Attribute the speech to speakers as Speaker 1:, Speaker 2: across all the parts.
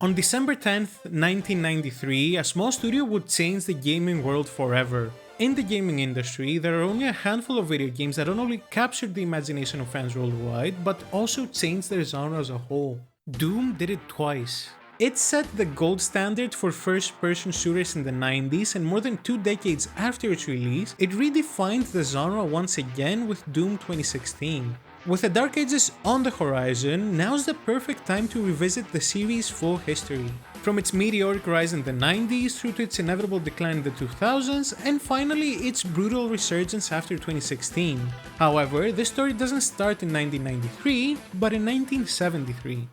Speaker 1: On December 10th, 1993, a small studio would change the gaming world forever. In the gaming industry, there are only a handful of video games that not only captured the imagination of fans worldwide, but also changed their genre as a whole. Doom did it twice. It set the gold standard for first-person shooters in the 90s, and more than 2 decades after its release, it redefined the genre once again with Doom 2016. With the Dark Ages on the horizon, now's the perfect time to revisit the series' full history. From its meteoric rise in the 90s through to its inevitable decline in the 2000s, and finally its brutal resurgence after 2016. However, this story doesn't start in 1993, but in 1973.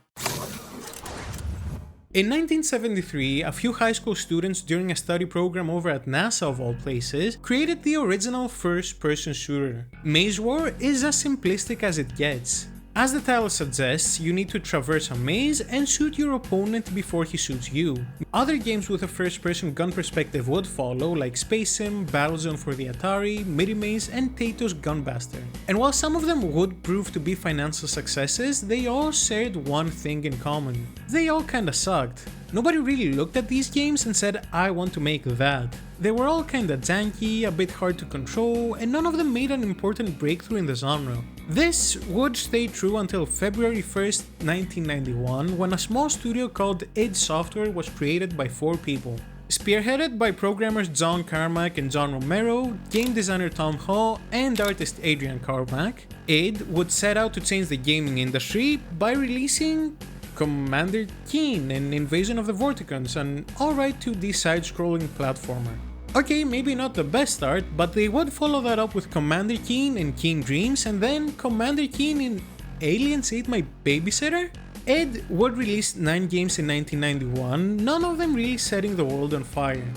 Speaker 1: In 1973, a few high school students during a study program over at NASA of all places created the original first-person shooter. Maze War is as simplistic as it gets. As the title suggests, you need to traverse a maze and shoot your opponent before he shoots you. Other games with a first-person gun perspective would follow, like Space Sim, Battlezone for the Atari, Mini Maze, and Tato's Gunbuster. And while some of them would prove to be financial successes, they all shared one thing in common. They all kinda sucked. Nobody really looked at these games and said, I want to make that. They were all kinda janky, a bit hard to control, and none of them made an important breakthrough in the genre. This would stay true until February 1st, 1991, when a small studio called id Software was created by 4 people. Spearheaded by programmers John Carmack and John Romero, game designer Tom Hall, and artist Adrian Carmack, id would set out to change the gaming industry by releasing Commander Keen and Invasion of the Vorticons, an alright 2D side-scrolling platformer. Okay, maybe not the best start, but they would follow that up with Commander Keen and Keen Dreams, and then Commander Keen in Aliens Ate My Babysitter? id would release 9 games in 1991, none of them really setting the world on fire.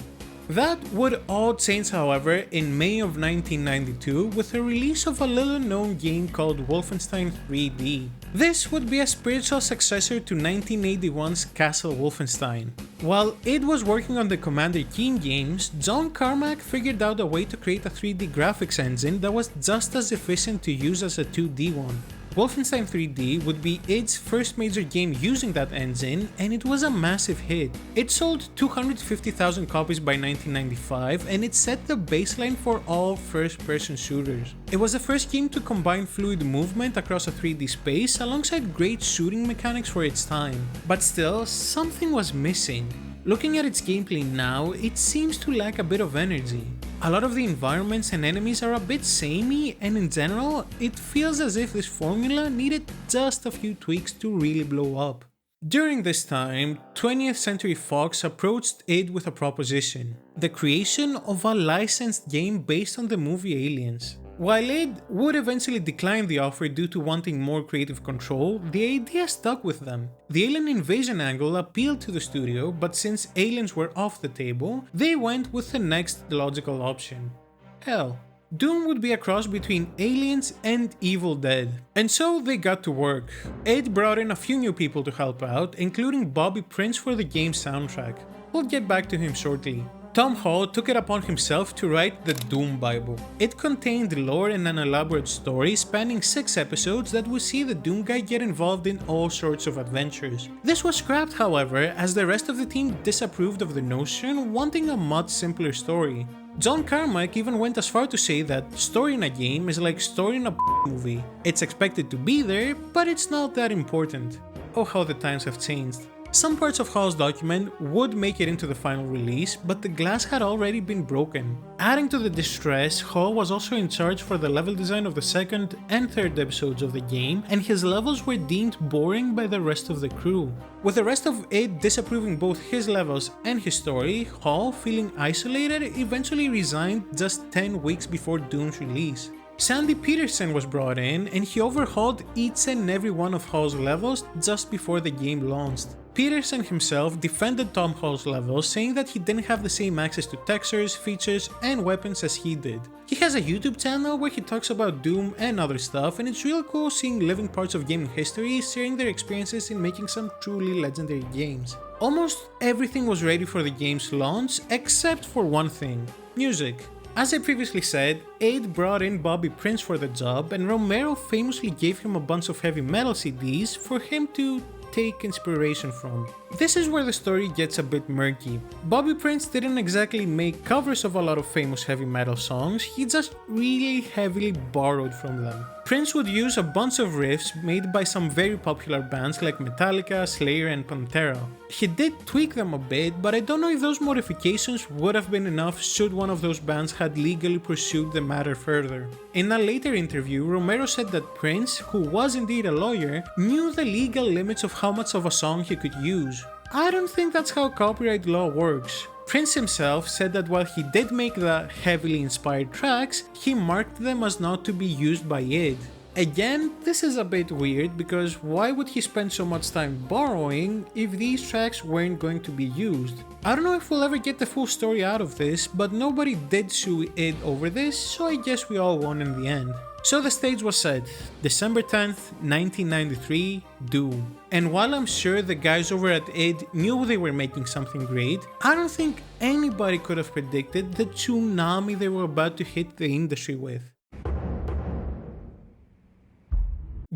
Speaker 1: That would all change, however, in May of 1992 with the release of a little-known game called Wolfenstein 3D. This would be a spiritual successor to 1981's Castle Wolfenstein. While id was working on the Commander Keen games, John Carmack figured out a way to create a 3D graphics engine that was just as efficient to use as a 2D one. Wolfenstein 3D would be id's first major game using that engine, and it was a massive hit. It sold 250,000 copies by 1995, and it set the baseline for all first-person shooters. It was the first game to combine fluid movement across a 3D space alongside great shooting mechanics for its time. But still, something was missing. Looking at its gameplay now, it seems to lack a bit of energy. A lot of the environments and enemies are a bit samey, and in general, it feels as if this formula needed just a few tweaks to really blow up. During this time, 20th Century Fox approached id with a proposition: the creation of a licensed game based on the movie Aliens. While id would eventually decline the offer due to wanting more creative control, the idea stuck with them. The alien invasion angle appealed to the studio, but since aliens were off the table, they went with the next logical option. Hell, Doom would be a cross between Aliens and Evil Dead. And so they got to work. id brought in a few new people to help out, including Bobby Prince for the game's soundtrack. We'll get back to him shortly. Tom Hall took it upon himself to write the Doom Bible. It contained lore and an elaborate story spanning 6 episodes that would see the Doom guy get involved in all sorts of adventures. This was scrapped, however, as the rest of the team disapproved of the notion, wanting a much simpler story. John Carmack even went as far to say that story in a game is like story in a movie. It's expected to be there, but it's not that important. Oh, how the times have changed. Some parts of Hall's document would make it into the final release, but the glass had already been broken. Adding to the distress, Hall was also in charge for the level design of the 2nd and 3rd episodes of the game, and his levels were deemed boring by the rest of the crew. With the rest of id disapproving both his levels and his story, Hall, feeling isolated, eventually resigned just 10 weeks before Doom's release. Sandy Peterson was brought in, and he overhauled each and every one of Hall's levels just before the game launched. Peterson himself defended Tom Hall's levels, saying that he didn't have the same access to textures, features, and weapons as he did. He has a YouTube channel where he talks about Doom and other stuff, and it's real cool seeing living parts of gaming history sharing their experiences in making some truly legendary games. Almost everything was ready for the game's launch, except for one thing: music. As I previously said, id brought in Bobby Prince for the job, and Romero famously gave him a bunch of heavy metal CDs for him to take inspiration from. This is where the story gets a bit murky. Bobby Prince didn't exactly make covers of a lot of famous heavy metal songs, he just really heavily borrowed from them. Prince would use a bunch of riffs made by some very popular bands like Metallica, Slayer and Pantera. He did tweak them a bit, but I don't know if those modifications would have been enough should one of those bands had legally pursued the matter further. In a later interview, Romero said that Prince, who was indeed a lawyer, knew the legal limits of how much of a song he could use. I don't think that's how copyright law works. Prince himself said that while he did make the heavily inspired tracks, he marked them as not to be used by id. Again, this is a bit weird because why would he spend so much time borrowing if these tracks weren't going to be used? I don't know if we'll ever get the full story out of this, but nobody did sue id over this, so I guess we all won in the end. So the stage was set, December 10th, 1993, Doom. And while I'm sure the guys over at id knew they were making something great, I don't think anybody could have predicted the tsunami they were about to hit the industry with.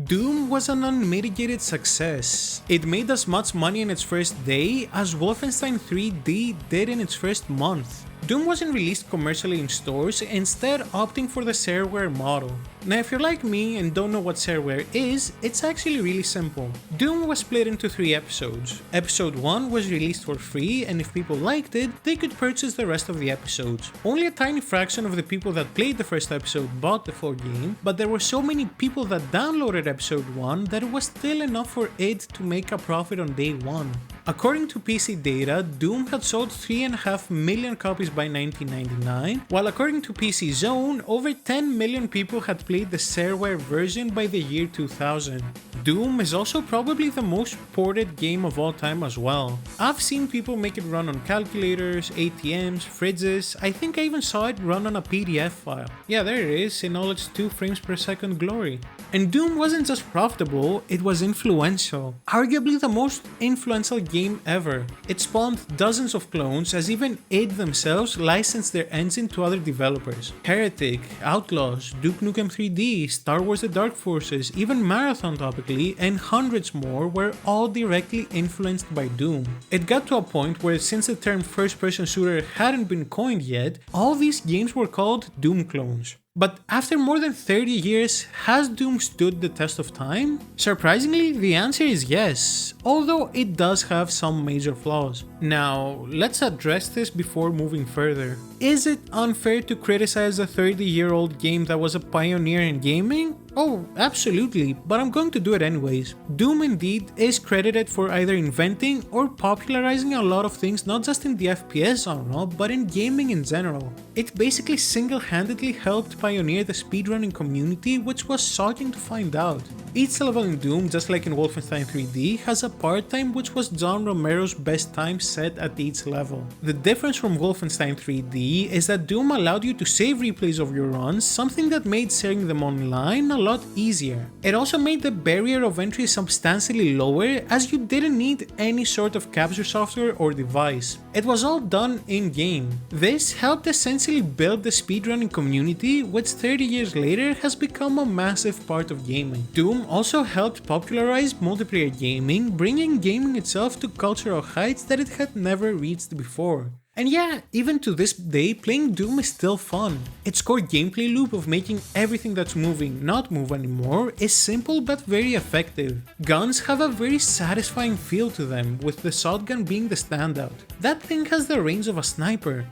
Speaker 1: Doom was an unmitigated success. It made as much money in its first day as Wolfenstein 3D did in its first month. Doom wasn't released commercially in stores, instead opting for the shareware model. Now if you're like me and don't know what shareware is, it's actually really simple. Doom was split into 3 episodes. Episode 1 was released for free, and if people liked it, they could purchase the rest of the episodes. Only a tiny fraction of the people that played the first episode bought the full game, but there were so many people that downloaded episode 1 that it was still enough for id to make a profit on day 1. According to PC data, Doom had sold 3.5 million copies by 1999, while according to PC Zone, over 10 million people had played the shareware version by the year 2000. Doom is also probably the most ported game of all time as well. I've seen people make it run on calculators, ATMs, fridges, I think I even saw it run on a PDF file. Yeah, there it is in all its 2 frames per second glory. And Doom wasn't just profitable, it was influential. Arguably the most influential game ever. It spawned dozens of clones as even id themselves licensed their engine to other developers. Heretic, Outlaws, Duke Nukem 3D, Star Wars The Dark Forces, even Marathon topically, and hundreds more were all directly influenced by Doom. It got to a point where since the term first-person shooter hadn't been coined yet, all these games were called Doom clones. But after more than 30 years, has Doom stood the test of time? Surprisingly, the answer is yes, although it does have some major flaws. Now, let's address this before moving further. Is it unfair to criticize a 30-year-old game that was a pioneer in gaming? Oh, absolutely, but I'm going to do it anyways. Doom indeed is credited for either inventing or popularizing a lot of things not just in the FPS genre, but in gaming in general. It basically single-handedly helped pioneer the speedrunning community, which was shocking to find out. Each level in Doom, just like in Wolfenstein 3D, has a part time which was John Romero's best time set at each level. The difference from Wolfenstein 3D is that Doom allowed you to save replays of your runs, something that made sharing them online a lot easier. It also made the barrier of entry substantially lower, as you didn't need any sort of capture software or device. It was all done in-game. This helped essentially build the speedrunning community, which 30 years later has become a massive part of gaming. Doom also helped popularize multiplayer gaming, bringing gaming itself to cultural heights that it had never reached before. And yeah, even to this day, playing Doom is still fun. Its core gameplay loop of making everything that's moving not move anymore is simple but very effective. Guns have a very satisfying feel to them, with the shotgun being the standout. That thing has the range of a sniper.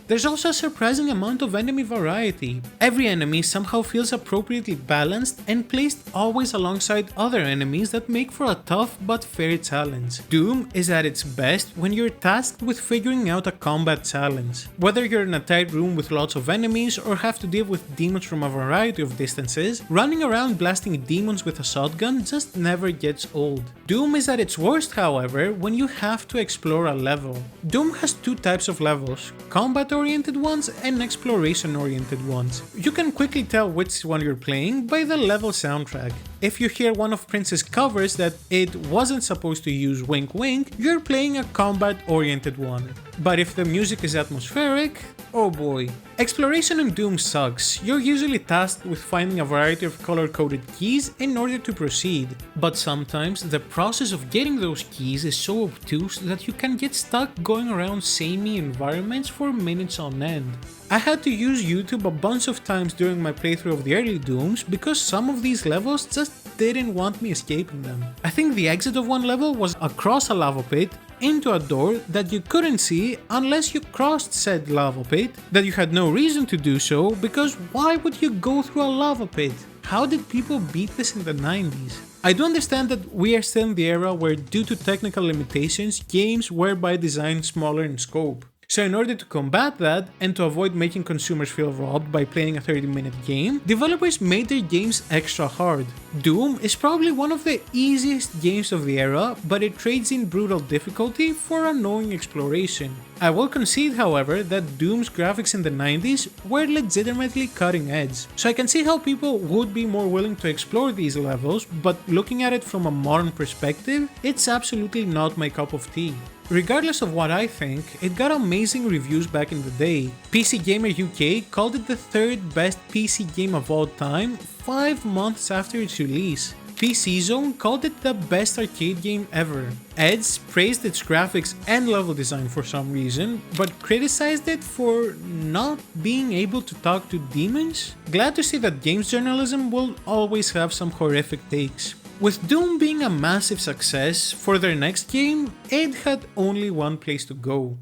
Speaker 1: There's also a surprising amount of enemy variety. Every enemy somehow feels appropriately balanced and placed always alongside other enemies that make for a tough but fair challenge. Doom is at its best when you're tasked with figuring out a combat challenge. Whether you're in a tight room with lots of enemies or have to deal with demons from a variety of distances, running around blasting demons with a shotgun just never gets old. Doom is at its worst, however, when you have to explore a level. Doom has 2 types of levels: combat-oriented ones and exploration-oriented ones. You can quickly tell which one you're playing by the level soundtrack. If you hear one of Prince's covers that it wasn't supposed to use wink wink, you're playing a combat-oriented one. But if the music is atmospheric, Oh boy. Exploration in Doom sucks. You're usually tasked with finding a variety of color-coded keys in order to proceed, but sometimes the process of getting those keys is so obtuse that you can get stuck going around samey environments for minutes on end. I had to use YouTube a bunch of times during my playthrough of the early Dooms because some of these levels just didn't want me escaping them. I think the exit of one level was across a lava pit into a door that you couldn't see unless you crossed said lava pit, that you had no reason to do so because why would you go through a lava pit? How did people beat this in the 90s? I do understand that we are still in the era where due to technical limitations, games were by design smaller in scope. So in order to combat that, and to avoid making consumers feel robbed by playing a 30-minute game, developers made their games extra hard. Doom is probably one of the easiest games of the era, but it trades in brutal difficulty for annoying exploration. I will concede, however, that Doom's graphics in the 90s were legitimately cutting edge, so I can see how people would be more willing to explore these levels, but looking at it from a modern perspective, it's absolutely not my cup of tea. Regardless of what I think, it got amazing reviews back in the day. PC Gamer UK called it the third best PC game of all time 5 months after its release. PC Zone called it the best arcade game ever. Eds praised its graphics and level design for some reason, but criticized it for not being able to talk to demons. Glad to see that games journalism will always have some horrific takes. With Doom being a massive success, for their next game, it had only one place to go.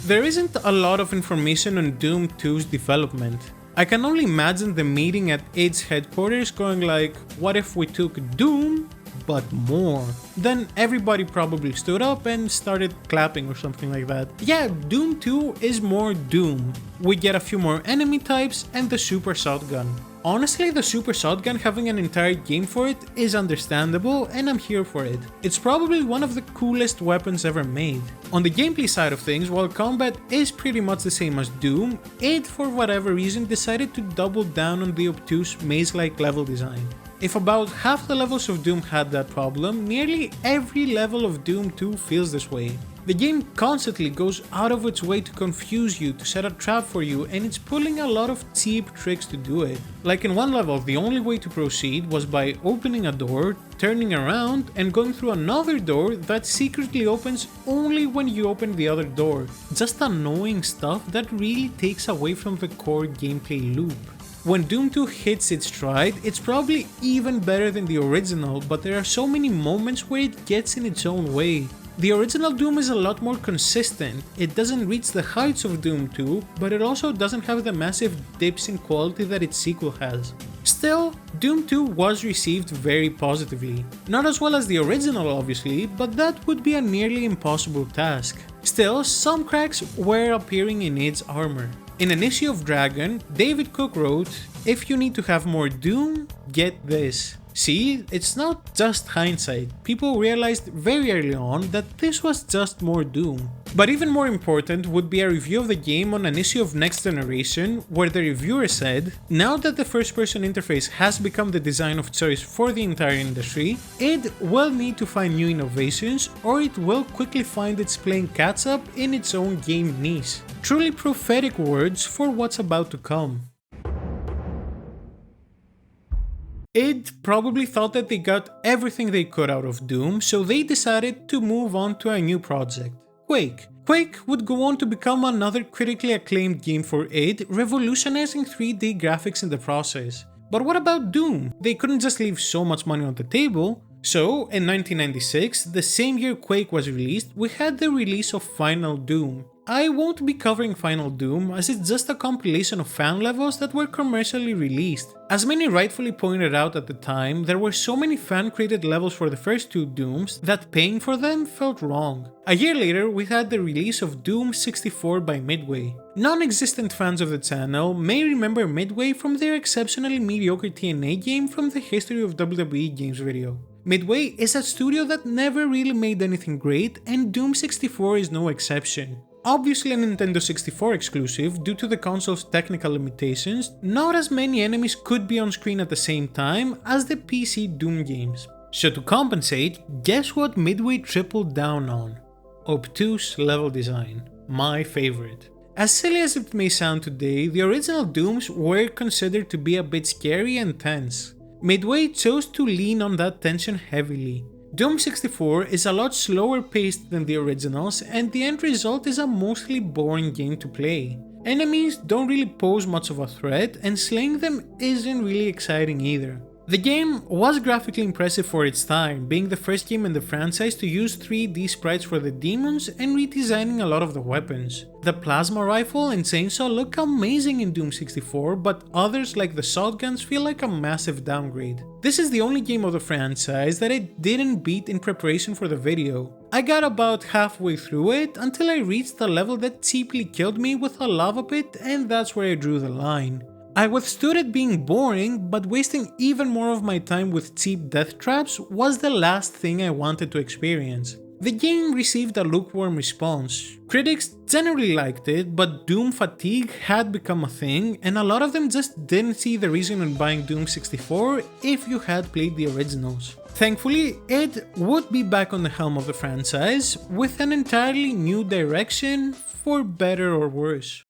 Speaker 1: There isn't a lot of information on Doom 2's development. I can only imagine the meeting at id's headquarters going like, what if we took Doom, but more? Then everybody probably stood up and started clapping or something like that. Yeah, Doom 2 is more Doom. We get a few more enemy types and the super shotgun. Honestly, the super shotgun having an entire game for it is understandable and I'm here for it. It's probably one of the coolest weapons ever made. On the gameplay side of things, while combat is pretty much the same as Doom, id for whatever reason decided to double down on the obtuse maze-like level design. If about half the levels of Doom had that problem, nearly every level of Doom 2 feels this way. The game constantly goes out of its way to confuse you, to set a trap for you, and it's pulling a lot of cheap tricks to do it. Like in one level, the only way to proceed was by opening a door, turning around, and going through another door that secretly opens only when you open the other door. Just annoying stuff that really takes away from the core gameplay loop. When Doom 2 hits its stride, it's probably even better than the original, but there are so many moments where it gets in its own way. The original Doom is a lot more consistent. It doesn't reach the heights of Doom 2, but it also doesn't have the massive dips in quality that its sequel has. Still, Doom 2 was received very positively. Not as well as the original obviously, but that would be a nearly impossible task. Still, some cracks were appearing in id's armor. In an issue of Dragon, David Cook wrote, "If you need to have more Doom, get this." See, it's not just hindsight. People realized very early on that this was just more Doom. But even more important would be a review of the game on an issue of Next Generation, where the reviewer said, now that the first-person interface has become the design of choice for the entire industry, id will need to find new innovations or it will quickly find it's playing catch-up in its own game niche. Truly prophetic words for what's about to come. Id probably thought that they got everything they could out of Doom, so they decided to move on to a new project, Quake. Quake would go on to become another critically acclaimed game for id, revolutionizing 3D graphics in the process. But what about Doom? They couldn't just leave so much money on the table. So, in 1996, the same year Quake was released, we had the release of Final Doom. I won't be covering Final Doom as it's just a compilation of fan levels that were commercially released. As many rightfully pointed out at the time, there were so many fan-created levels for the first two Dooms that paying for them felt wrong. A year later, we had the release of Doom 64 by Midway. Non-existent fans of the channel may remember Midway from their exceptionally mediocre TNA game from the History of WWE Games video. Midway is a studio that never really made anything great, and Doom 64 is no exception. Obviously a Nintendo 64 exclusive due to the console's technical limitations, not as many enemies could be on screen at the same time as the PC Doom games. So to compensate, guess what Midway tripled down on? obtuse level design. My favorite. As silly as it may sound today, the original Dooms were considered to be a bit scary and tense. Midway chose to lean on that tension heavily. Doom 64 is a lot slower paced than the originals, and the end result is a mostly boring game to play. Enemies don't really pose much of a threat, and slaying them isn't really exciting either. The game was graphically impressive for its time, being the first game in the franchise to use 3D sprites for the demons and redesigning a lot of the weapons. The plasma rifle and chainsaw look amazing in Doom 64, but others like the shotguns feel like a massive downgrade. This is the only game of the franchise that I didn't beat in preparation for the video. I got about halfway through it until I reached a level that cheaply killed me with a lava pit, and that's where I drew the line. I withstood it being boring, but wasting even more of my time with cheap death traps was the last thing I wanted to experience. The game received a lukewarm response. Critics generally liked it, but Doom fatigue had become a thing, and a lot of them just didn't see the reason in buying Doom 64 if you had played the originals. Thankfully, id would be back on the helm of the franchise with an entirely new direction, for better or worse.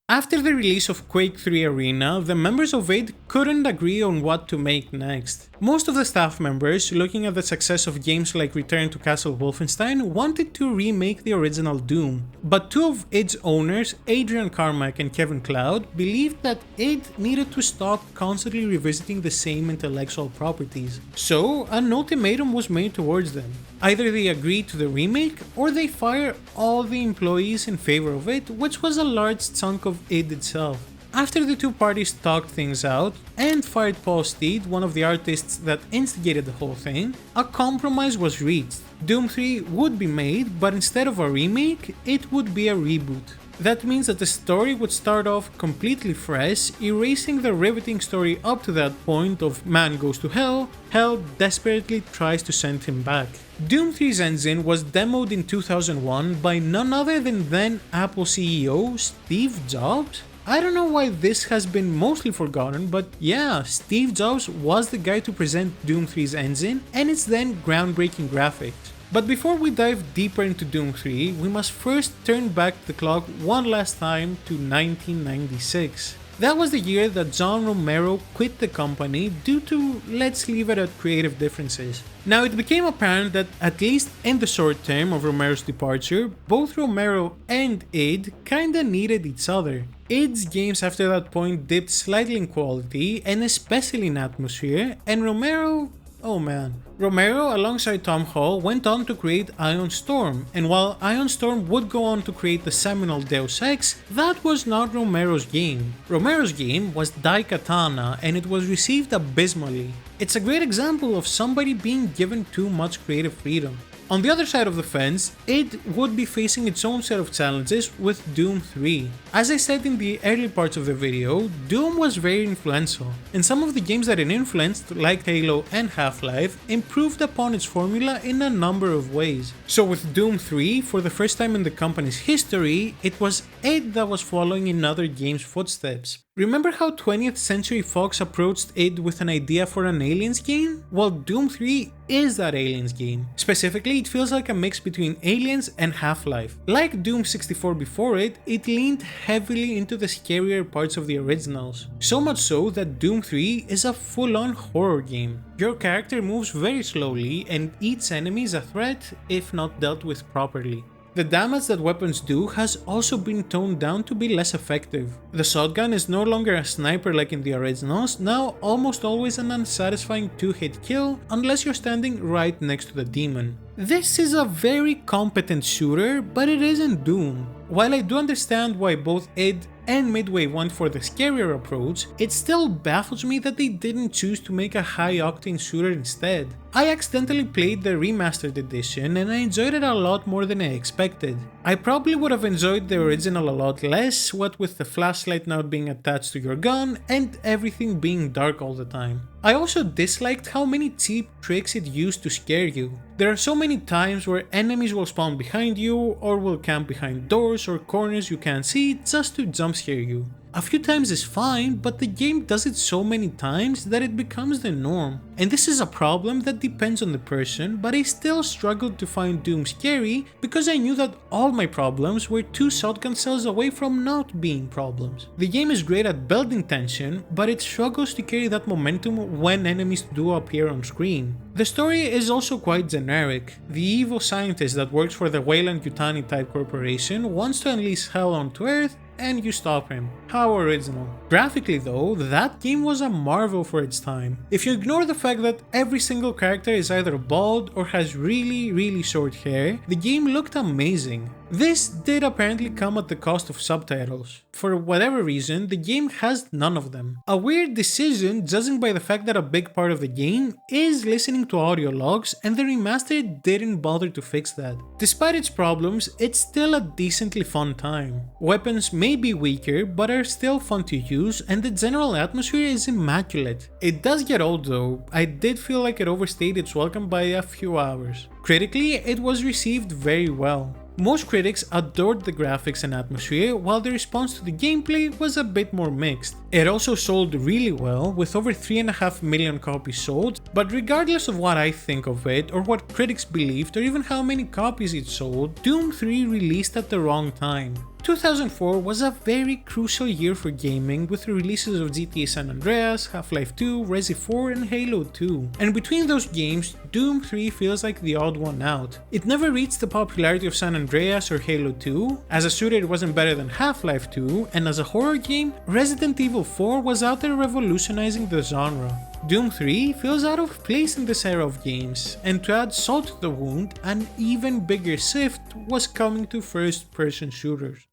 Speaker 1: After the release of Quake 3 Arena, the members of id couldn't agree on what to make next. Most of the staff members, looking at the success of games like Return to Castle Wolfenstein, wanted to remake the original Doom. But two of id's owners, Adrian Carmack and Kevin Cloud, believed that id needed to stop constantly revisiting the same intellectual properties. So, an ultimatum was made towards them. Either they agree to the remake, or they fire all the employees in favor of it, which was a large chunk of id itself. After the two parties talked things out, and fired Paul Steed, one of the artists that instigated the whole thing, a compromise was reached. Doom 3 would be made, but instead of a remake, it would be a reboot. That means that the story would start off completely fresh, erasing the riveting story up to that point of man goes to hell, hell desperately tries to send him back. Doom 3's engine was demoed in 2001 by none other than then Apple CEO Steve Jobs. I don't know why this has been mostly forgotten, but yeah, Steve Jobs was the guy to present Doom 3's engine and its then groundbreaking graphics. But before we dive deeper into Doom 3, we must first turn back the clock one last time to 1996. That was the year that John Romero quit the company due to, let's leave it at, creative differences. Now it became apparent that, at least in the short term of Romero's departure, both Romero and id kinda needed each other. id's games after that point dipped slightly in quality, and especially in atmosphere, and Romero, oh man. Romero, alongside Tom Hall, went on to create Ion Storm, and while Ion Storm would go on to create the seminal Deus Ex, that was not Romero's game. Romero's game was Daikatana, and it was received abysmally. It's a great example of somebody being given too much creative freedom. On the other side of the fence, id would be facing its own set of challenges with Doom 3. As I said in the early parts of the video, Doom was very influential, and some of the games that it influenced, like Halo and Half-Life, improved upon its formula in a number of ways. So with Doom 3, for the first time in the company's history, it was id that was following in other games' footsteps. Remember how 20th Century Fox approached id with an idea for an Aliens game? Well, Doom 3 is that Aliens game. Specifically, it feels like a mix between Aliens and Half-Life. Like Doom 64 before it leaned heavily into the scarier parts of the originals. So much so that Doom 3 is a full-on horror game. Your character moves very slowly, and each enemy is a threat if not dealt with properly. The damage that weapons do has also been toned down to be less effective. The shotgun is no longer a sniper like in the originals, now almost always an unsatisfying 2-hit kill unless you're standing right next to the demon. This is a very competent shooter, but it isn't Doom. While I do understand why both id and Midway went for the scarier approach, it still baffles me that they didn't choose to make a high-octane shooter instead. I accidentally played the remastered edition and I enjoyed it a lot more than I expected. I probably would have enjoyed the original a lot less, what with the flashlight now being attached to your gun and everything being dark all the time. I also disliked how many cheap tricks it used to scare you. There are so many times where enemies will spawn behind you or will camp behind doors or corners you can't see just to jump scare you. A few times is fine, but the game does it so many times that it becomes the norm. And this is a problem that depends on the person, but I still struggled to find Doom scary because I knew that all my problems were 2 shotgun cells away from not being problems. The game is great at building tension, but it struggles to carry that momentum when enemies do appear on screen. The story is also quite generic. The evil scientist that works for the Weyland-Yutani type corporation wants to unleash hell onto Earth, and you stop him. How original. Graphically though, that game was a marvel for its time. If you ignore the fact that every single character is either bald or has really short hair, the game looked amazing. This did apparently come at the cost of subtitles. For whatever reason, the game has none of them. A weird decision judging by the fact that a big part of the game is listening to audio logs, and the remaster didn't bother to fix that. Despite its problems, it's still a decently fun time. Weapons may be weaker, but are still fun to use, and the general atmosphere is immaculate. It does get old though. I did feel like it overstayed its welcome by a few hours. Critically, it was received very well. Most critics adored the graphics and atmosphere, while the response to the gameplay was a bit more mixed. It also sold really well, with over 3.5 million copies sold, but regardless of what I think of it, or what critics believed, or even how many copies it sold, Doom 3 released at the wrong time. 2004 was a very crucial year for gaming, with the releases of GTA San Andreas, Half-Life 2, Resi 4 and Halo 2. And between those games, Doom 3 feels like the odd one out. It never reached the popularity of San Andreas or Halo 2, as a shooter it wasn't better than Half-Life 2, and as a horror game, Resident Evil 4 was out there revolutionizing the genre. Doom 3 feels out of place in this era of games, and to add salt to the wound, an even bigger shift was coming to first-person shooters.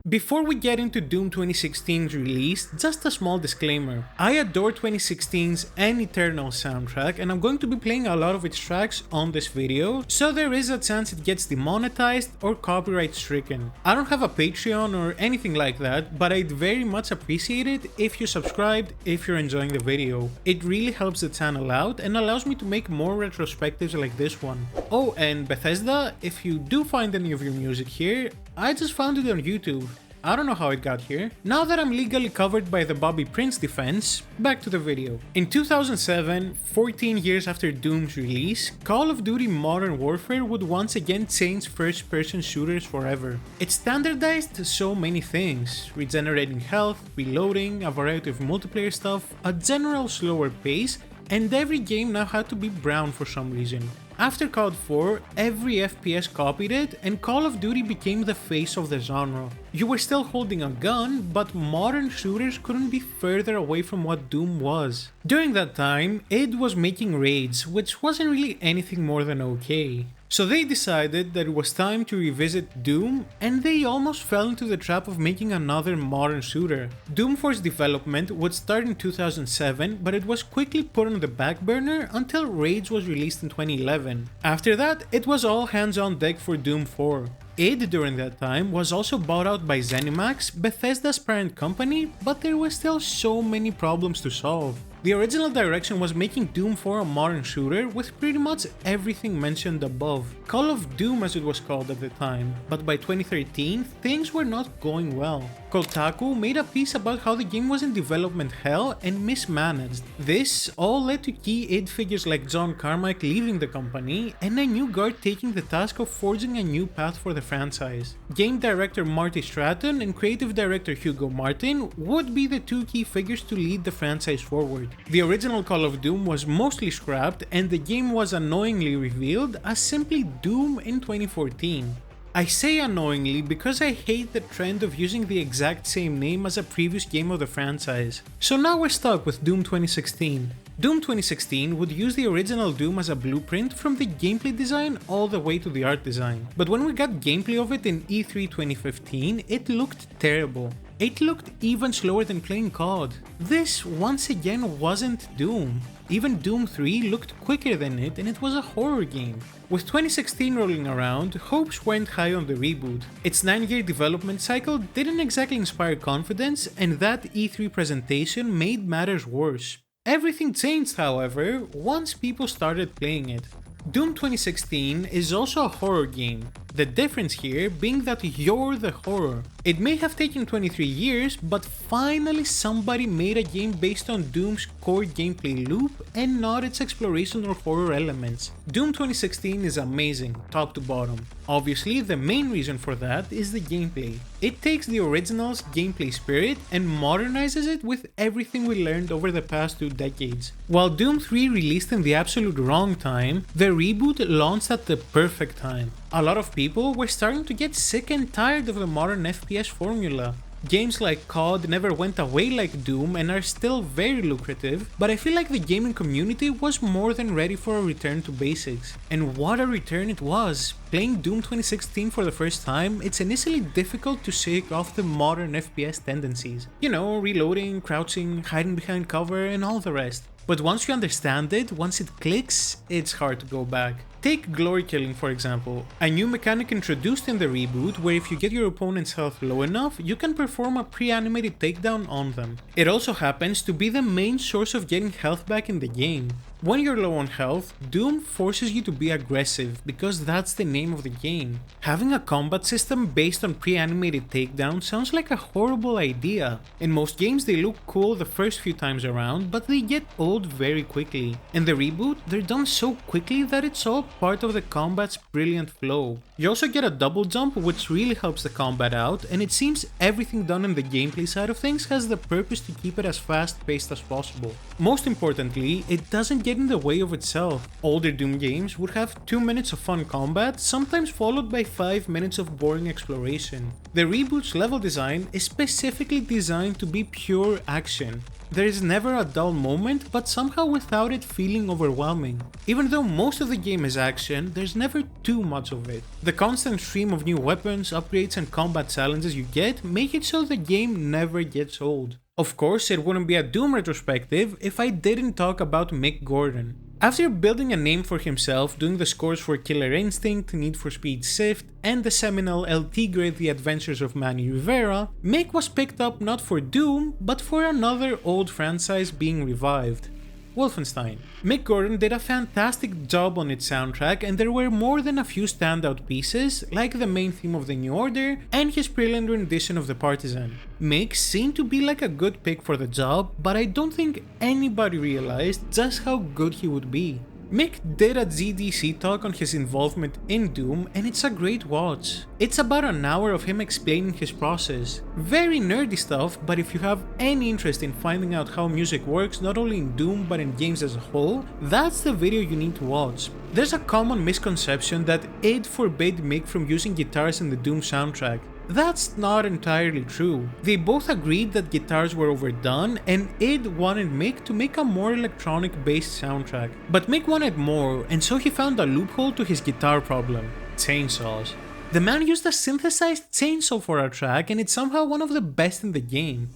Speaker 1: Before we get into Doom 2016's release, just a small disclaimer. I adore 2016's An Eternal soundtrack, and I'm going to be playing a lot of its tracks on this video, so there is a chance it gets demonetized or copyright stricken. I don't have a Patreon or anything like that, but I'd very much appreciate it if you subscribed if you're enjoying the video. It really helps the channel out and allows me to make more retrospectives like this one. Oh, and Bethesda, if you do find any of your music here, I just found it on YouTube. I don't know how it got here. Now that I'm legally covered by the Bobby Prince defense, back to the video. In 2007, 14 years after Doom's release, Call of Duty Modern Warfare would once again change first-person shooters forever. It standardized so many things: regenerating health, reloading, a variety of multiplayer stuff, a general slower pace, and every game now had to be brown for some reason. After COD 4, every FPS copied it, and Call of Duty became the face of the genre. You were still holding a gun, but modern shooters couldn't be further away from what Doom was. During that time, id was making raids, which wasn't really anything more than okay. So they decided that it was time to revisit Doom, and they almost fell into the trap of making another modern shooter. Doom 4's development would start in 2007, but it was quickly put on the back burner until Rage was released in 2011. After that, it was all hands on deck for Doom 4. id during that time was also bought out by ZeniMax, Bethesda's parent company, but there were still so many problems to solve. The original direction was making Doom 4 a modern shooter with pretty much everything mentioned above. Call of Doom as it was called at the time, but by 2013 things were not going well. Kotaku made a piece about how the game was in development hell and mismanaged. This all led to key id figures like John Carmack leaving the company and a new guard taking the task of forging a new path for the franchise. Game director Marty Stratton and creative director Hugo Martin would be the two key figures to lead the franchise forward. The original Call of Doom was mostly scrapped, and the game was annoyingly revealed as simply Doom in 2014. I say annoyingly because I hate the trend of using the exact same name as a previous game of the franchise. So now we're stuck with Doom 2016. Doom 2016 would use the original Doom as a blueprint from the gameplay design all the way to the art design. But when we got gameplay of it in E3 2015, it looked terrible. It looked even slower than playing COD. This, once again, wasn't Doom. Even Doom 3 looked quicker than it, and it was a horror game. With 2016 rolling around, hopes went high on the reboot. Its 9-year development cycle didn't exactly inspire confidence, and that E3 presentation made matters worse. Everything changed, however, once people started playing it. Doom 2016 is also a horror game, the difference here being that you're the horror. It may have taken 23 years, but finally somebody made a game based on Doom's core gameplay loop and not its exploration or horror elements. Doom 2016 is amazing, top to bottom. Obviously, the main reason for that is the gameplay. It takes the original's gameplay spirit and modernizes it with everything we learned over the past 2 decades. While Doom 3 released in the absolute wrong time, the reboot launched at the perfect time. A lot of people were starting to get sick and tired of the modern FPS formula. Games like COD never went away like Doom and are still very lucrative, but I feel like the gaming community was more than ready for a return to basics. And what a return it was! Playing Doom 2016 for the first time, it's initially difficult to shake off the modern FPS tendencies. You know, reloading, crouching, hiding behind cover, and all the rest. But once you understand it, once it clicks, it's hard to go back. Take glory killing for example, a new mechanic introduced in the reboot where if you get your opponent's health low enough, you can perform a pre-animated takedown on them. It also happens to be the main source of getting health back in the game. When you're low on health, Doom forces you to be aggressive because that's the name of the game. Having a combat system based on pre-animated takedown sounds like a horrible idea. In most games they look cool the first few times around, but they get old very quickly. In the reboot, they're done so quickly that it's all part of the combat's brilliant flow. You also get a double jump which really helps the combat out, and it seems everything done in the gameplay side of things has the purpose to keep it as fast paced as possible. Most importantly, it doesn't get in the way of itself. Older Doom games would have 2 minutes of fun combat, sometimes followed by 5 minutes of boring exploration. The reboot's level design is specifically designed to be pure action. There is never a dull moment, but somehow without it feeling overwhelming. Even though most of the game is action, there's never too much of it. The constant stream of new weapons, upgrades and combat challenges you get make it so the game never gets old. Of course, it wouldn't be a Doom retrospective if I didn't talk about Mick Gordon. After building a name for himself doing the scores for Killer Instinct, Need for Speed Shift, and the seminal El Tigre The Adventures of Manny Rivera, Mick was picked up not for Doom, but for another old franchise being revived. Wolfenstein. Mick Gordon did a fantastic job on its soundtrack, and there were more than a few standout pieces, like the main theme of the New Order and his brilliant rendition of The Partisan. Mick seemed to be like a good pick for the job, but I don't think anybody realized just how good he would be. Mick did a GDC talk on his involvement in Doom, and it's a great watch. It's about an hour of him explaining his process. Very nerdy stuff, but if you have any interest in finding out how music works not only in Doom but in games as a whole, that's the video you need to watch. There's a common misconception that id forbade Mick from using guitars in the Doom soundtrack. That's not entirely true. They both agreed that guitars were overdone, and id wanted Mick to make a more electronic based soundtrack. But Mick wanted more, and so he found a loophole to his guitar problem: chainsaws. The man used a synthesized chainsaw for our track, and it's somehow one of the best in the game.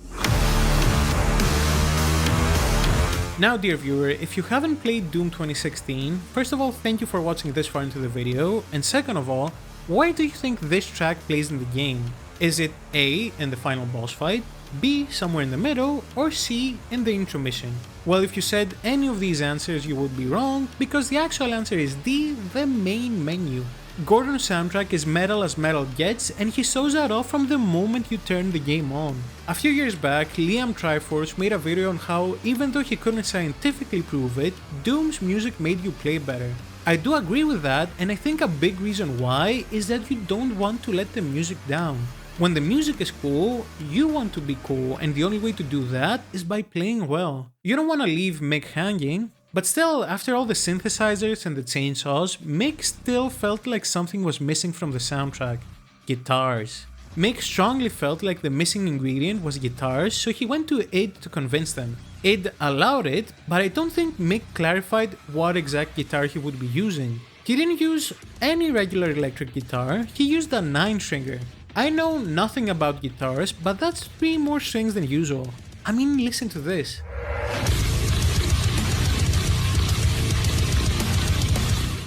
Speaker 1: Now dear viewer, if you haven't played Doom 2016, first of all thank you for watching this far into the video, and second of all, where do you think this track plays in the game? Is it A, in the final boss fight, B, somewhere in the middle, or C, in the intermission? Well, if you said any of these answers you would be wrong, because the actual answer is D, the main menu. Gordon's soundtrack is metal as metal gets, and he shows that off from the moment you turn the game on. A few years back, Liam Triforce made a video on how, even though he couldn't scientifically prove it, Doom's music made you play better. I do agree with that, and I think a big reason why is that you don't want to let the music down. When the music is cool, you want to be cool, and the only way to do that is by playing well. You don't want to leave Mick hanging. But still, after all the synthesizers and the chainsaws, Mick still felt like something was missing from the soundtrack: guitars. Mick strongly felt like the missing ingredient was guitars, so he went to id to convince them. Id allowed it, but I don't think Mick clarified what exact guitar he would be using. He didn't use any regular electric guitar, he used a 9-stringer. I know nothing about guitars, but that's 3 more strings than usual. I mean, listen to this.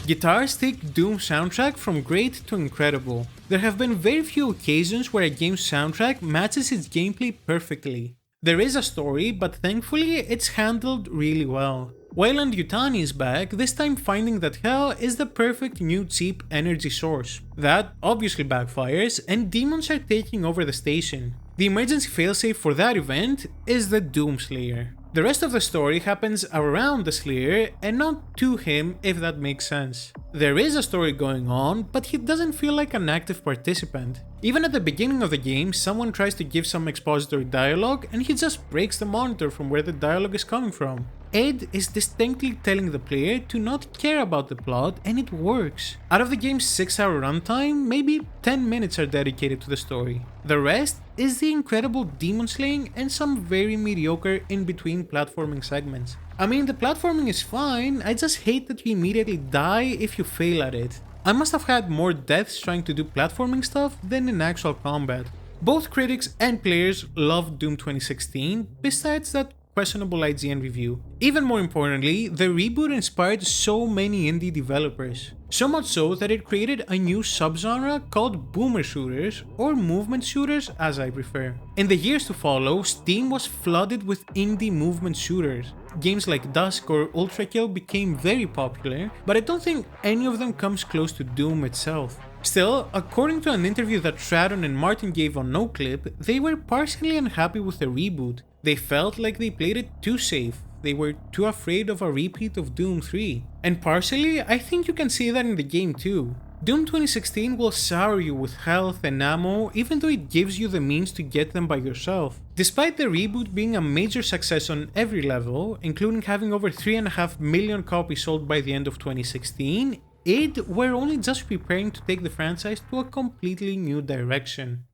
Speaker 1: Guitars take Doom's soundtrack from great to incredible. There have been very few occasions where a game's soundtrack matches its gameplay perfectly. There is a story, but thankfully it's handled really well. Wayland Yutani is back, this time finding that hell is the perfect new cheap energy source. That obviously backfires, and demons are taking over the station. The emergency failsafe for that event is the Doomslayer. The rest of the story happens around the Slayer and not to him, if that makes sense. There is a story going on, but he doesn't feel like an active participant. Even at the beginning of the game, someone tries to give some expository dialogue and he just breaks the monitor from where the dialogue is coming from. Ed is distinctly telling the player to not care about the plot, and it works. Out of the game's 6-hour runtime, maybe 10 minutes are dedicated to the story. The rest is the incredible demon slaying and some very mediocre in-between platforming segments. I mean, the platforming is fine, I just hate that you immediately die if you fail at it. I must have had more deaths trying to do platforming stuff than in actual combat. Both critics and players loved Doom 2016, besides that questionable IGN review. Even more importantly, the reboot inspired so many indie developers. So much so that it created a new subgenre called boomer shooters, or movement shooters as I prefer. In the years to follow, Steam was flooded with indie movement shooters. Games like Dusk or Ultra Kill became very popular, but I don't think any of them comes close to Doom itself. Still, according to an interview that Shradon and Martin gave on NoClip, they were partially unhappy with the reboot. They felt like they played it too safe. They were too afraid of a repeat of Doom 3. And partially, I think you can see that in the game too. Doom 2016 will sour you with health and ammo, even though it gives you the means to get them by yourself. Despite the reboot being a major success on every level, including having over 3.5 million copies sold by the end of 2016, id were only just preparing to take the franchise to a completely new direction.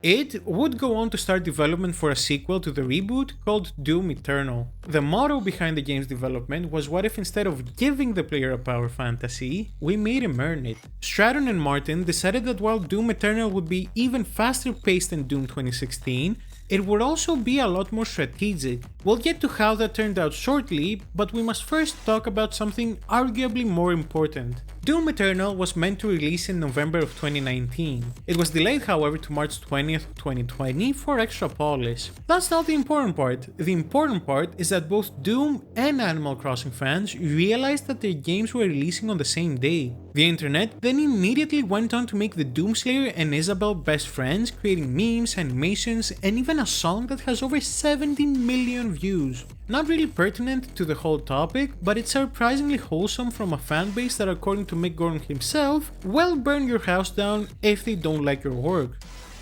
Speaker 1: Id would go on to start development for a sequel to the reboot called Doom Eternal. The motto behind the game's development was, what if instead of giving the player a power fantasy, we made him earn it? Shradon and Martin decided that while Doom Eternal would be even faster paced than Doom 2016, it would also be a lot more strategic. We'll get to how that turned out shortly, but we must first talk about something arguably more important. Doom Eternal was meant to release in November of 2019. It was delayed, however, to March 20th, 2020 for extra polish. That's not the important part. The important part is that both Doom and Animal Crossing fans realized that their games were releasing on the same day. The internet then immediately went on to make the Doomslayer and Isabel best friends, creating memes, animations, and even a song that has over 70 million views. Not really pertinent to the whole topic, but it's surprisingly wholesome from a fanbase that, according to Mick Gordon himself, will burn your house down if they don't like your work.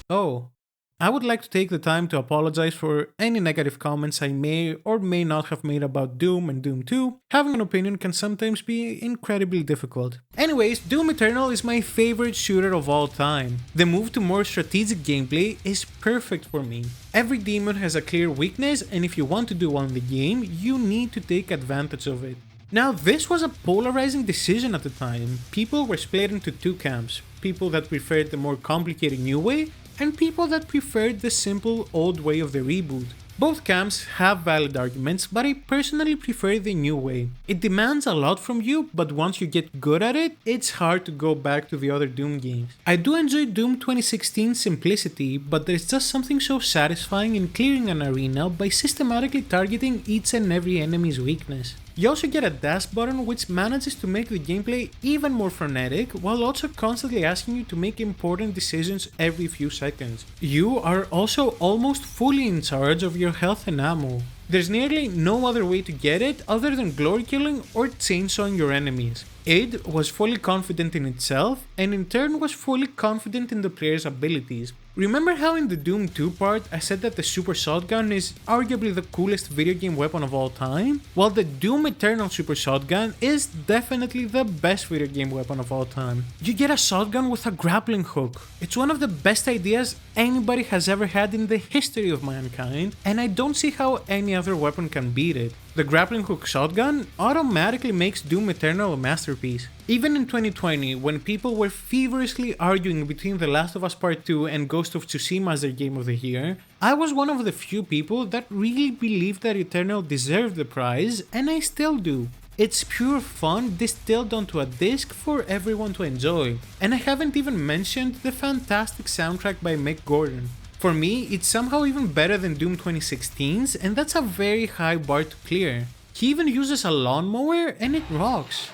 Speaker 1: Oh, I would like to take the time to apologize for any negative comments I may or may not have made about Doom and Doom 2. Having an opinion can sometimes be incredibly difficult. Anyways, Doom Eternal is my favorite shooter of all time. The move to more strategic gameplay is perfect for me. Every demon has a clear weakness, and if you want to do one in the game, you need to take advantage of it. Now, this was a polarizing decision at the time. People were split into two camps. People that preferred the more complicated new way, and people that preferred the simple old way of the reboot. Both camps have valid arguments, but I personally prefer the new way. It demands a lot from you, but once you get good at it, it's hard to go back to the other Doom games. I do enjoy Doom 2016's simplicity, but there's just something so satisfying in clearing an arena by systematically targeting each and every enemy's weakness. You also get a dash button which manages to make the gameplay even more frenetic while also constantly asking you to make important decisions every few seconds. You are also almost fully in charge of your health and ammo. There's nearly no other way to get it other than glory killing or chainsawing your enemies. id was fully confident in itself and in turn was fully confident in the player's abilities. Remember how in the Doom 2 part I said that the Super Shotgun is arguably the coolest video game weapon of all time? Well, the Doom Eternal Super Shotgun is definitely the best video game weapon of all time. You get a shotgun with a grappling hook. It's one of the best ideas anybody has ever had in the history of mankind, and I don't see how any other weapon can beat it. The grappling hook shotgun automatically makes Doom Eternal a masterpiece. Even in 2020, when people were feverishly arguing between The Last of Us Part 2 and Ghost of Tsushima as their game of the year, I was one of the few people that really believed that Eternal deserved the prize, and I still do. It's pure fun distilled onto a disc for everyone to enjoy. And I haven't even mentioned the fantastic soundtrack by Mick Gordon. For me, it's somehow even better than Doom 2016's, and that's a very high bar to clear. He even uses a lawnmower and it rocks.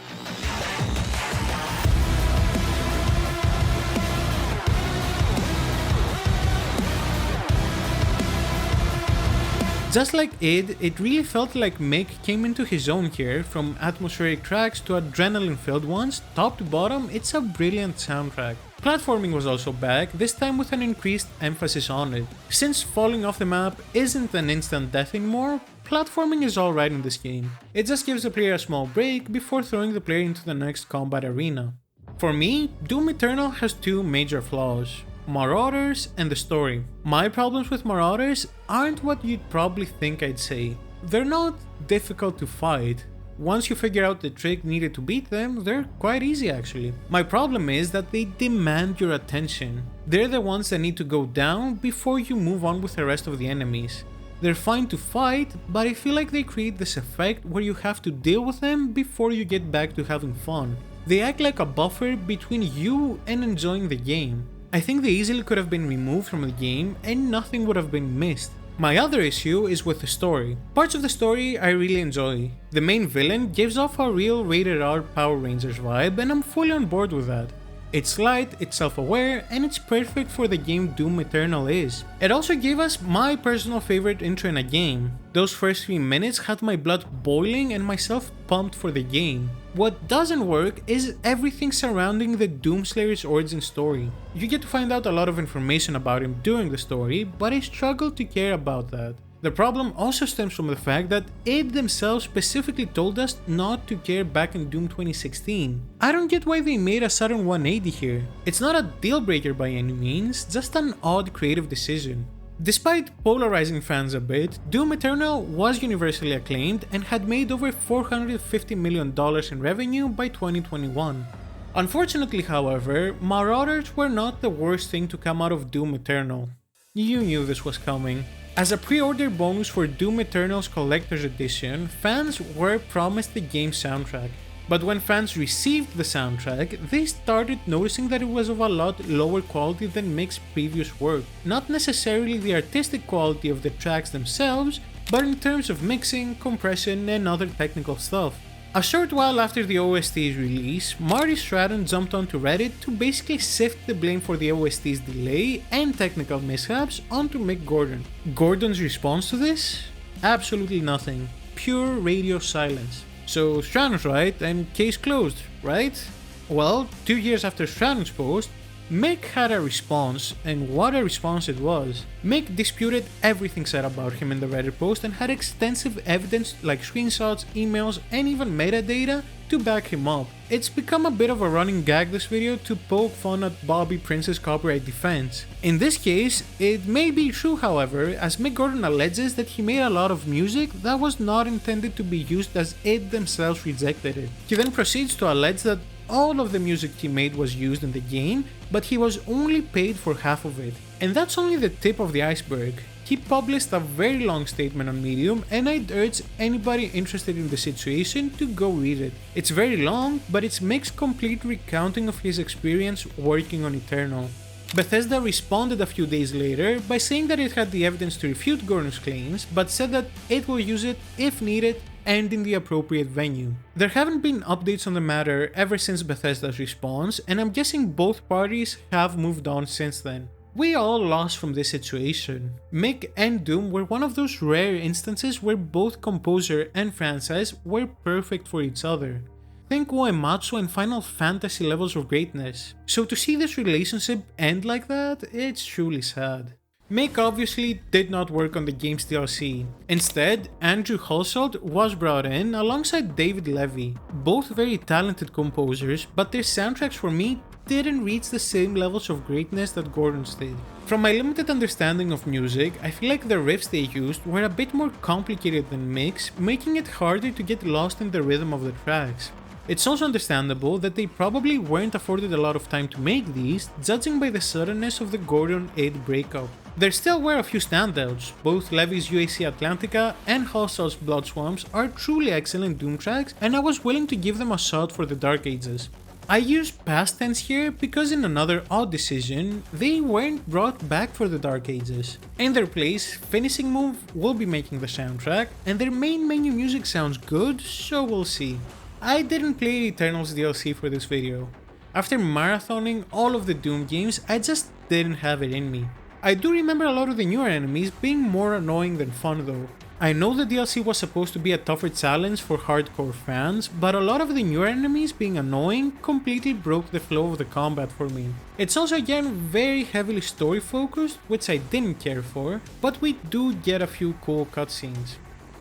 Speaker 1: Just like id, it really felt like Mick came into his own here, from atmospheric tracks to adrenaline-filled ones. Top to bottom, it's a brilliant soundtrack. Platforming was also back, this time with an increased emphasis on it. Since falling off the map isn't an instant death anymore, platforming is alright in this game. It just gives the player a small break before throwing the player into the next combat arena. For me, Doom Eternal has two major flaws: Marauders and the story. My problems with Marauders aren't what you'd probably think I'd say. They're not difficult to fight. Once you figure out the trick needed to beat them, they're quite easy actually. My problem is that they demand your attention. They're the ones that need to go down before you move on with the rest of the enemies. They're fine to fight, but I feel like they create this effect where you have to deal with them before you get back to having fun. They act like a buffer between you and enjoying the game. I think they easily could have been removed from the game and nothing would have been missed. My other issue is with the story. Parts of the story I really enjoy. The main villain gives off a real rated R Power Rangers vibe and I'm fully on board with that. It's light, it's self-aware, and it's perfect for the game Doom Eternal is. It also gave us my personal favorite intro in a game. Those first 3 minutes had my blood boiling and myself pumped for the game. What doesn't work is everything surrounding the Doomslayer's origin story. You get to find out a lot of information about him during the story, but I struggle to care about that. The problem also stems from the fact that id themselves specifically told us not to care back in Doom 2016. I don't get why they made a sudden 180 here. It's not a deal breaker by any means, just an odd creative decision. Despite polarizing fans a bit, Doom Eternal was universally acclaimed and had made over $450 million in revenue by 2021. Unfortunately, however, Marauders were not the worst thing to come out of Doom Eternal. You knew this was coming. As a pre-order bonus for Doom Eternal's Collector's Edition, fans were promised the game's soundtrack. But when fans received the soundtrack, they started noticing that it was of a lot lower quality than Mick's previous work. Not necessarily the artistic quality of the tracks themselves, but in terms of mixing, compression, and other technical stuff. A short while after the OST's release, Marty Stratton jumped onto Reddit to basically sift the blame for the OST's delay and technical mishaps onto Mick Gordon. Gordon's response to this? Absolutely nothing. Pure radio silence. So Stratton's right and case closed, right? Well, 2 years after Stratton's post, Mick had a response, and what a response it was. Mick disputed everything said about him in the Reddit post and had extensive evidence like screenshots, emails, and even metadata to back him up. It's become a bit of a running gag this video to poke fun at Bobby Prince's copyright defense. In this case, it may be true however, as Mick Gordon alleges that he made a lot of music that was not intended to be used as id themselves rejected it. He then proceeds to allege that all of the music he made was used in the game, but he was only paid for half of it. And that's only the tip of the iceberg. He published a very long statement on Medium and I'd urge anybody interested in the situation to go read it. It's very long, but it's Mick's complete recounting of his experience working on Eternal. Bethesda responded a few days later by saying that it had the evidence to refute Gordon's claims, but said that it will use it if needed and in the appropriate venue. There haven't been updates on the matter ever since Bethesda's response, and I'm guessing both parties have moved on since then. We all lost from this situation. Mick and Doom were one of those rare instances where both composer and franchise were perfect for each other. Think Uematsu and Final Fantasy levels of greatness. So to see this relationship end like that, it's truly sad. Mick obviously did not work on the game's DLC. Instead, Andrew Hulsholt was brought in alongside David Levy, both very talented composers, but their soundtracks for me didn't reach the same levels of greatness that Gordon's did. From my limited understanding of music, I feel like the riffs they used were a bit more complicated than Mick's, making it harder to get lost in the rhythm of the tracks. It's also understandable that they probably weren't afforded a lot of time to make these, judging by the suddenness of the Gordon-id breakup. There still were a few standouts. Both Levy's UAC Atlantica and Hulsholt's Blood Swamps are truly excellent Doom tracks, and I was willing to give them a shot for the Dark Ages. I use past tense here because in another odd decision, they weren't brought back for the Dark Ages. In their place, Finishing Move will be making the soundtrack, and their main menu music sounds good, so we'll see. I didn't play Eternal's DLC for this video. After marathoning all of the Doom games, I just didn't have it in me. I do remember a lot of the newer enemies being more annoying than fun though. I know the DLC was supposed to be a tougher challenge for hardcore fans, but a lot of the newer enemies being annoying completely broke the flow of the combat for me. It's also again very heavily story focused, which I didn't care for, but we do get a few cool cutscenes.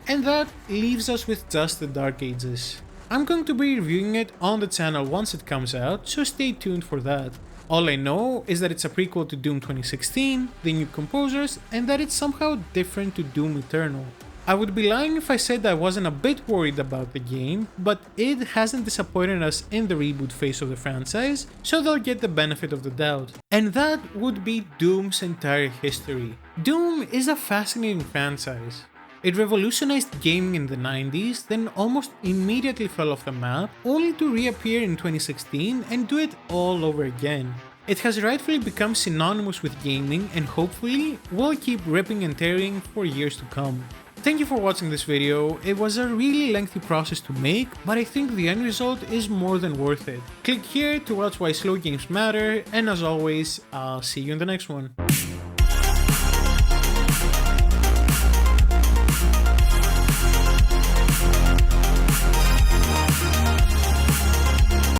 Speaker 1: And that leaves us with just the Dark Ages. I'm going to be reviewing it on the channel once it comes out, so stay tuned for that. All I know is that it's a prequel to Doom 2016, the new composers, and that it's somehow different to Doom Eternal. I would be lying if I said I wasn't a bit worried about the game, but it hasn't disappointed us in the reboot phase of the franchise, so they'll get the benefit of the doubt. And that would be Doom's entire history. Doom is a fascinating franchise. It revolutionized gaming in the 90s, then almost immediately fell off the map, only to reappear in 2016 and do it all over again. It has rightfully become synonymous with gaming and hopefully will keep ripping and tearing for years to come. Thank you for watching this video. It was a really lengthy process to make, but I think the end result is more than worth it. Click here to watch why slow games matter, and as always, I'll see you in the next one.